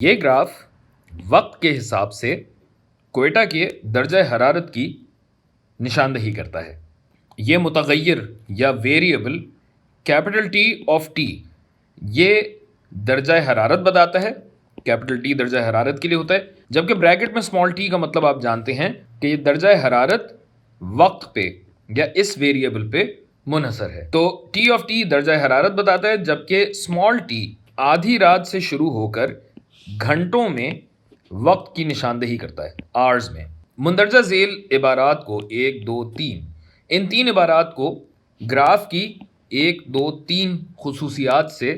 یہ گراف وقت کے حساب سے کوئٹہ کے درجہ حرارت کی نشاندہی کرتا ہے۔ یہ متغیر یا variable capital T of T یہ درجہ حرارت بتاتا ہے۔ کیپٹل ٹی درجہ حرارت کے لیے ہوتا ہے، جبکہ بریکٹ میں اسمال ٹی کا مطلب آپ جانتے ہیں کہ یہ درجہ حرارت وقت پہ یا اس ویریبل پہ منحصر ہے۔ تو ٹی آف ٹی درجہ حرارت بتاتا ہے، جبکہ اسمال ٹی آدھی رات سے شروع ہو کر گھنٹوں میں وقت کی نشاندہی کرتا ہے، آرز میں۔ مندرجہ ذیل عبارات کو 1 2 3 ان 3 عبارات کو گراف کی 1 2 3 خصوصیات سے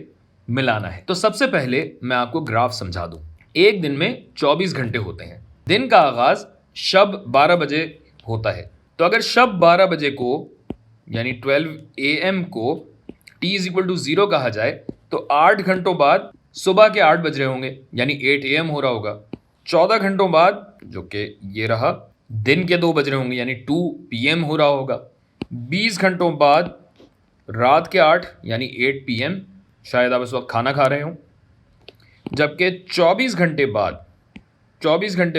ملانا ہے۔ تو سب سے پہلے میں آپ کو گراف سمجھا دوں۔ ایک دن میں 24 گھنٹے ہوتے ہیں۔ دن کا آغاز شب 12 بجے ہوتا ہے۔ تو اگر شب 12 بجے کو یعنی 12 AM کو t=0 کہا جائے تو 8 گھنٹوں بعد صبح کے 8 بج رہے ہوں گے، یعنی 8 AM ہو رہا ہوگا۔ 14 گھنٹوں بعد جو کہ یہ رہا دن کے 2 بج رہے ہوں گے، یعنی 2 PM ہو رہا ہوگا۔ 20 گھنٹوں بعد رات کے 8 یعنی 8 PM، شاید آپ اس وقت کھانا کھا رہے ہوں۔ جبکہ 24 گھنٹے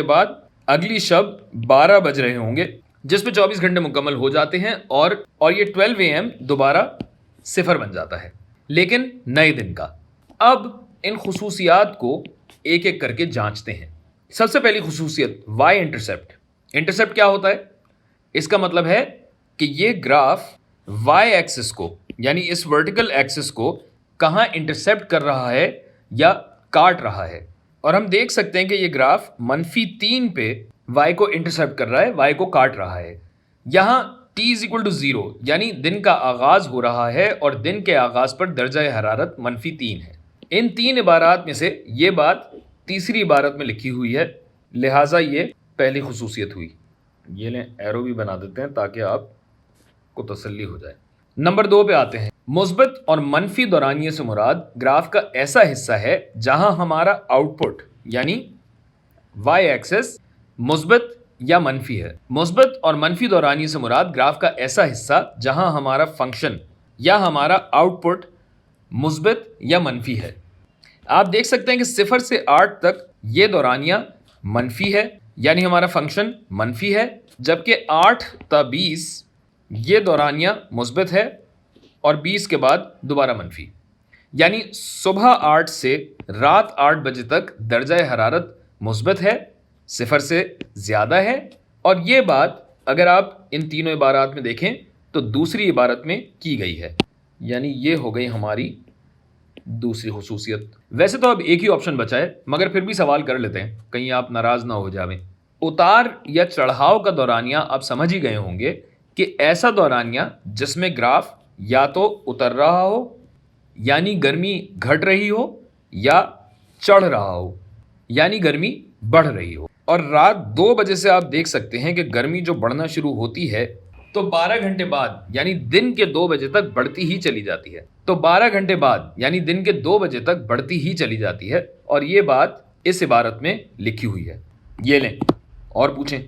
بعد اگلی شب 12 بج رہے ہوں گے، جس پہ 24 گھنٹے مکمل ہو جاتے ہیں اور یہ 12 AM دوبارہ 0 بن جاتا ہے، لیکن نئے دن کا۔ اب ان خصوصیات کو ایک ایک کر کے جانچتے ہیں۔ سب سے پہلی خصوصیت وائی انٹرسیپٹ۔ انٹرسیپٹ کیا ہوتا ہے؟ اس کا مطلب ہے کہ یہ گراف وائی ایکسس کو یعنی اس ورٹیکل ایکسس کو کہاں انٹرسیپٹ کر رہا ہے یا کاٹ رہا ہے۔ اور ہم دیکھ سکتے ہیں کہ یہ گراف -3 پہ وائی کو انٹرسیپٹ کر رہا ہے، وائی کو کاٹ رہا ہے۔ یہاں t=0 یعنی دن کا آغاز ہو رہا ہے اور دن کے آغاز پر درجہ حرارت -3 ہے۔ ان 3 عبارات میں سے یہ بات تیسری عبارت میں لکھی ہوئی ہے، لہٰذا یہ پہلی خصوصیت ہوئی۔ یہ لیں ایرو بھی بنا دیتے ہیں تاکہ آپ کو تسلی ہو جائے۔ نمبر 2 پہ آتے ہیں۔ مثبت اور منفی دورانیے سے مراد گراف کا ایسا حصہ ہے جہاں ہمارا آؤٹ پٹ یعنی وائی ایکسس مثبت یا منفی ہے۔ مثبت اور منفی دورانیے سے مراد گراف کا ایسا حصہ جہاں ہمارا فنکشن یا ہمارا آؤٹ پٹ مثبت یا منفی ہے۔ آپ دیکھ سکتے ہیں کہ 0 سے 8 تک یہ دورانیہ منفی ہے، یعنی ہمارا فنکشن منفی ہے، جبکہ 8 تا 20 یہ دورانیہ مثبت ہے اور 20 کے بعد دوبارہ منفی۔ یعنی صبح 8 سے رات 8 بجے تک درجہ حرارت مثبت ہے، 0 سے زیادہ ہے۔ اور یہ بات اگر آپ ان تینوں عبارات میں دیکھیں تو دوسری عبارت میں کی گئی ہے، یعنی یہ ہو گئی ہماری دوسری خصوصیت۔ ویسے تو اب ایک ہی آپشن بچا ہے، مگر پھر بھی سوال کر لیتے ہیں، کہیں آپ ناراض نہ ہو جاویں۔ اتار یا چڑھاؤ کا دورانیہ آپ سمجھ ہی گئے ہوں گے کہ ایسا دورانیہ جس میں گراف یا تو اتر رہا ہو یعنی گرمی گھٹ رہی ہو، یا چڑھ رہا ہو یعنی گرمی بڑھ رہی ہو۔ اور رات 2 بجے سے آپ دیکھ سکتے ہیں کہ گرمی جو بڑھنا شروع ہوتی ہے تو 12 گھنٹے بعد یعنی دن کے 2 بجے تک بڑھتی ہی چلی جاتی ہے۔ تو 12 گھنٹے بعد یعنی دن کے 2 بجے تک بڑھتی ہی چلی جاتی ہے، اور یہ بات اس عبارت میں لکھی ہوئی ہے۔ یہ لیں اور پوچھیں۔